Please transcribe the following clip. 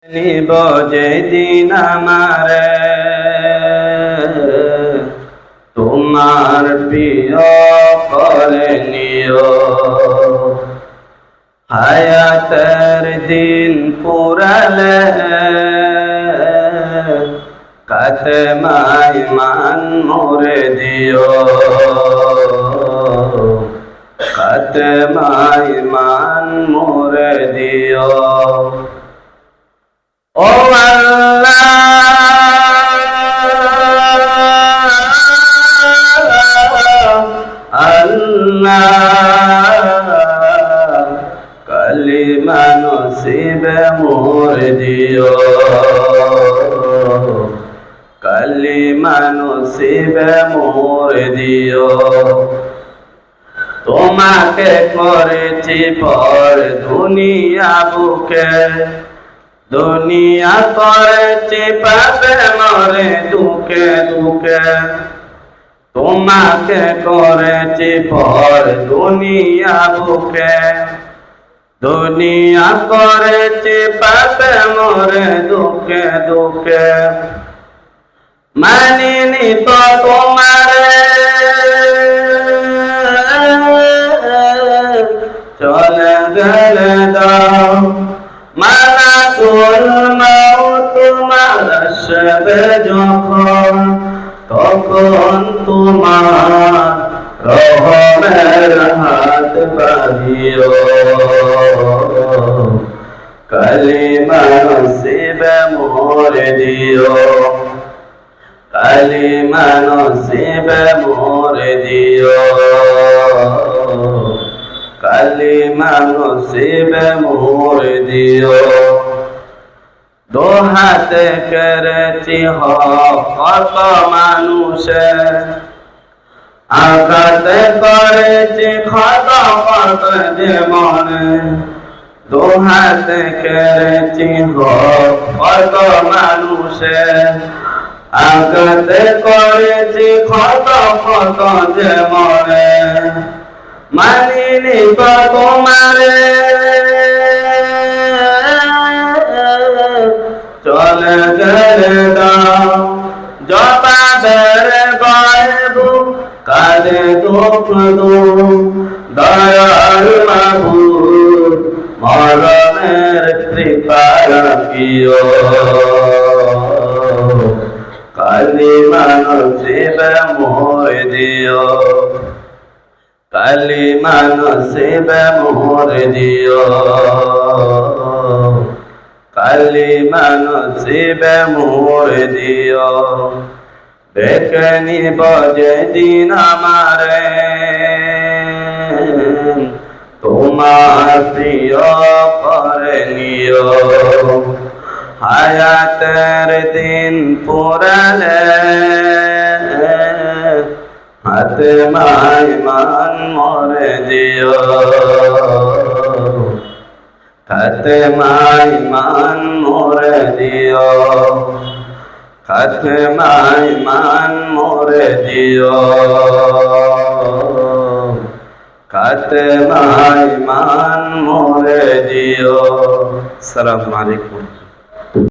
নিব যেদিন আমারে তোমার প্রিয় করে নিও, হায়াতের দিন পুরালে কাতেমায় মান মোরে দিও, কাতেমায় মান মোরে দিও। ও আল্লাহ আল্লাহ, কালিমা নসিবে মোর দিও, কালিমা নসিবে মোর দিও। তোমাকে করেছি পর দুনিয়া বুকে, দুনিয়া করেছি পাবে মরে দুঃখে দুঃখে। তোমাকে করেছি পর দুনিয়া বুকে, দুনিয়া করেছি পাবে মরে দুঃখে দুঃখে। মানিনি তো তোমারে চলে গেলে দাও, মালাকুল মাউত তোমার আসবে যখন, তখন তোমার রহমের হাত বাঁধিও, কালিমা নসিবে মোর দিও, কালিমা নসিবে মোর দিও, কালিমা নসিবে মোর দিও। দোহাতে করেছি কত মানুষে, আঘাতে করেছি ক্ষত কত যে মনে। দোহাতে করেছি কত মানুষে, আঘাতে করেছি ক্ষত কত যে মনে। মানিনি তো তোমারে চলে গেলে দাও, জবাবের গায়েবু কাঁদে দুঃখ দয়াল মাবুদ মরণের কৃপা রাখিও, কালিমা নসিবে মোর দিও, কালিমা নসিবে মোর দিও, কালিমা নসিবে মোর দিও। দেখে নিব যেদিন আমারে তোমার প্রিয় করে নিও, হায়াতের দিন পুরালে কাতেমায় মান মোরে দিও, কাতেমায় মান মোরে দিও, কাতেমায় মান মোরে দিও, কাতেমায় মান মোরে দিও। আসসালামু আলাইকুম।